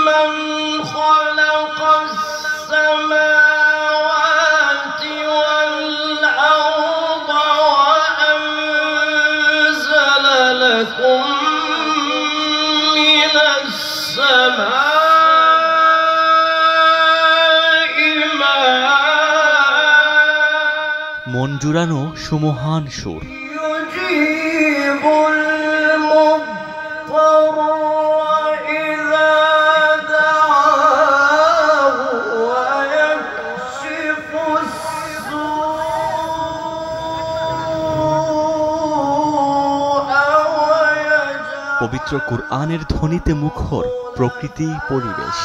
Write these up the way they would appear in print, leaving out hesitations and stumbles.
من خلق السماوات والأرض وأنزل لكم من السماء ماء মন জুড়ানো সুমহান সুর। يجيب المضطر إذا دعاه ويكشف السوء ويجعل পবিত্র কুরআনের ধ্বনিতে মুখর প্রকৃতি পরিবেশ।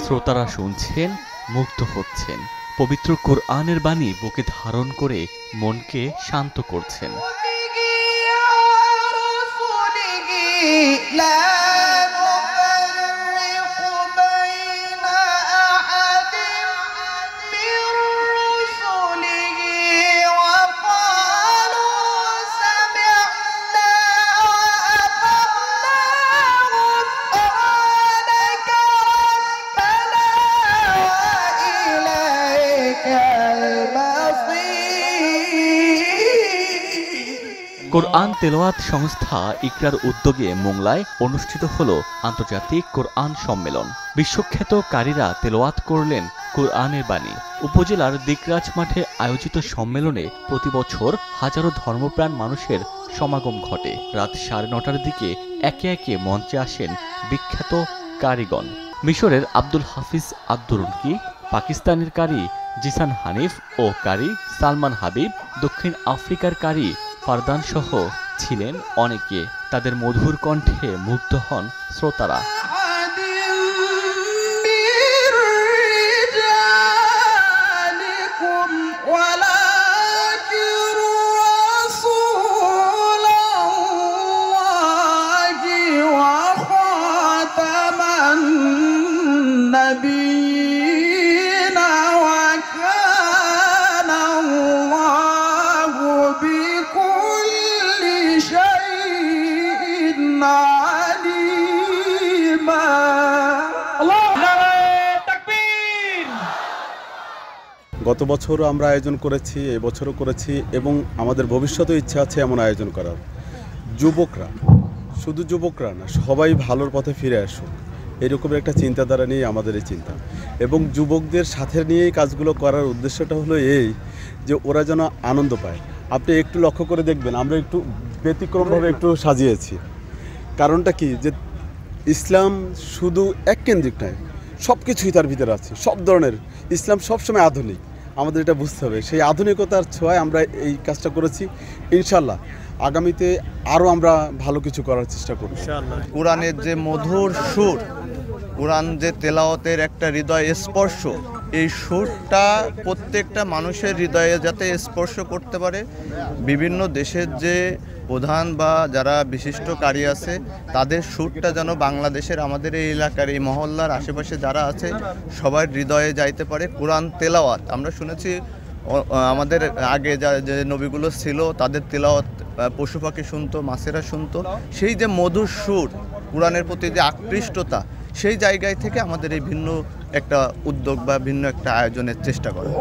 শ্রোতারা শুনছেন, মুগ্ধ হচ্ছেন। পবিত্র কোরআনের বাণী বুকে ধারণ করে মনকে শান্ত করছেন। কোরআন তেলাওয়াত সংস্থা ইকরার উদ্যোগে মোংলায় অনুষ্ঠিত হলো আন্তর্জাতিক কোরআন সম্মেলন। বিশ্বখ্যাত কারীরা তেলাওয়াত করলেন কোরআনের বাণী। উপজেলার দিকরাজ মাঠে আয়োজিত সম্মেলনে প্রতি বছর হাজারো ধর্মপ্রাণ মানুষের সমাগম ঘটে। রাত 9:30টার দিকে একে একে মঞ্চে আসেন বিখ্যাত কারিগণ। মিশরের আব্দুল হাফিজ আদ-দুরুনকি, পাকিস্তানের কারি জিসান হানিফ ও কারি সালমান হাবিব, দক্ষিণ আফ্রিকার কারি ফারদান সহ ছিলেন অনেকে। তাদের মধুর কণ্ঠে মুগ্ধ হন শ্রোতারা। গত বছরও আমরা আয়োজন করেছি, এবছরও করেছি এবং আমাদের ভবিষ্যতেও ইচ্ছা আছে এমন আয়োজন করার। যুবকরা, শুধু যুবকরা না, সবাই ভালোর পথে ফিরে আসুক, এরকমের একটা চিন্তাধারা নিয়ে আমাদের এই চিন্তা। এবং যুবকদের সাথে নিয়েই কাজগুলো করার উদ্দেশ্যটা হলো এই যে ওরা যেন আনন্দ পায়। আপনি একটু লক্ষ্য করে দেখবেন, আমরা একটু ব্যতিক্রমভাবে একটু সাজিয়েছি। কারণটা কি, যে ইসলাম শুধু এককেন্দ্রিক নয়, সব কিছুই তার ভিতরে আছে, সব ধরনের। ইসলাম সবসময় আধুনিক, আমাদের এটা বুঝতে হবে। সেই আধুনিকতার ছোঁয়ায় আমরা এই কাজটা করেছি। ইনশাল্লাহ আগামীতে আরও আমরা ভালো কিছু করার চেষ্টা করব। কোরআনের যে মধুর সুর, কোরআন যে তেলাওয়াতের একটা হৃদয় স্পর্শ, এই সুরটা প্রত্যেকটা মানুষের হৃদয়ে যাতে স্পর্শ করতে পারে। বিভিন্ন দেশের যে প্রধান বা যারা বিশিষ্ট কারি আছে, তাদের সুরটা যেন বাংলাদেশের আমাদের এই এলাকার এই মহল্লার আশেপাশে যারা আছে সবার হৃদয়ে যাইতে পারে। কোরআন তেলাওয়াত আমরা শুনেছি আমাদের আগে যে নবীগুলো ছিল তাদের তেলাওয়াত পশু পাখি শুনতো, মাছেরা শুনতো। সেই যে মধুর সুর, কোরআনের প্রতি যে আকৃষ্টতা, সেই জায়গায় থেকে আমাদের এই ভিন্ন একটা উদ্যোগ বা ভিন্ন একটা আয়োজনের চেষ্টা করা।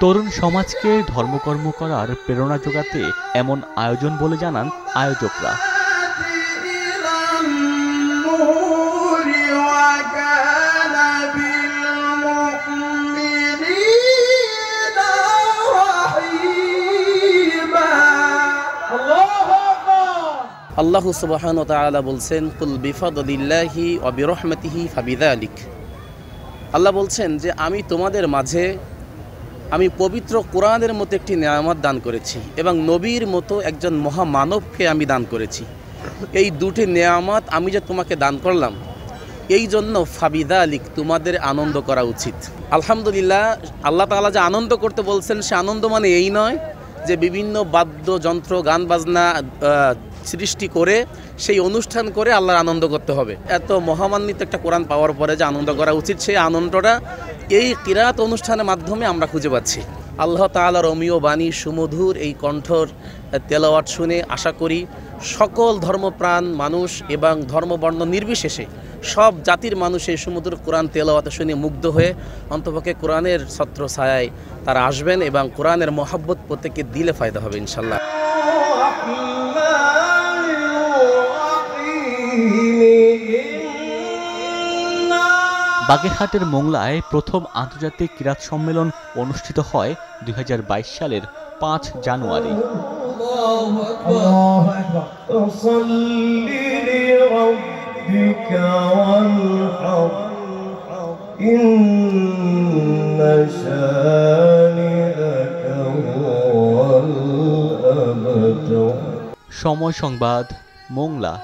তরুণ সমাজকে ধর্মকর্ম করার প্রেরণা যোগাতে এমন আয়োজন বলে জানান আয়োজকরা। আল্লাহু সুবহানাহু ওয়া তাআলা বলছেন, কুল বিফাদলিল্লাহি ওয়া বিরহমাতিহি ফাবিযালিক। আল্লাহ বলছেন যে আমি তোমাদের মাঝে আমি পবিত্র কোরআনের মতো একটি নিয়ামত দান করেছি এবং নবীর মতো একজন মহামানবকে আমি দান করেছি। এই দুটি নেয়ামত আমি যে তোমাকে দান করলাম, এই জন্য ফাবিদালিক তোমাদের আনন্দ করা উচিত। আলহামদুলিল্লাহ, আল্লাহ তাআলা যে আনন্দ করতে বলছেন, সে আনন্দ মানে এই নয় যে বিভিন্ন বাদ্যযন্ত্র গান বাজনা সৃষ্টি করে সেই অনুষ্ঠান করে আল্লাহর আনন্দ করতে হবে। এত মহামান্বিত একটা কোরআন পাওয়ার পরে যে আনন্দ করা উচিত, সেই আনন্দটা এই কিরাত অনুষ্ঠানের মাধ্যমে আমরা খুঁজে পাচ্ছি। আল্লাহ তাআলার রমীয় বাণী, সুমধুর এই কণ্ঠর তেলাওয়াত শুনে আশা করি সকল ধর্মপ্রাণ মানুষ এবং ধর্মবর্ণ নির্বিশেষে সব জাতির মানুষ এই সুমধুর কোরআন তেলাওয়াত শুনে মুগ্ধ হয়ে অন্তপক্ষে কোরআনের ছত্র ছায়ায় তারা আসবেন এবং কোরআনের মহব্বত প্রত্যেকের দিলে ফায়দা হবে ইনশাল্লাহ। বাগেরহাটের মোংলায় প্রথম আন্তর্জাতিক কিরাত সম্মেলন অনুষ্ঠিত হয় 2022 সালের 5 জানুয়ারি। সময় সংবাদ, মোংলা।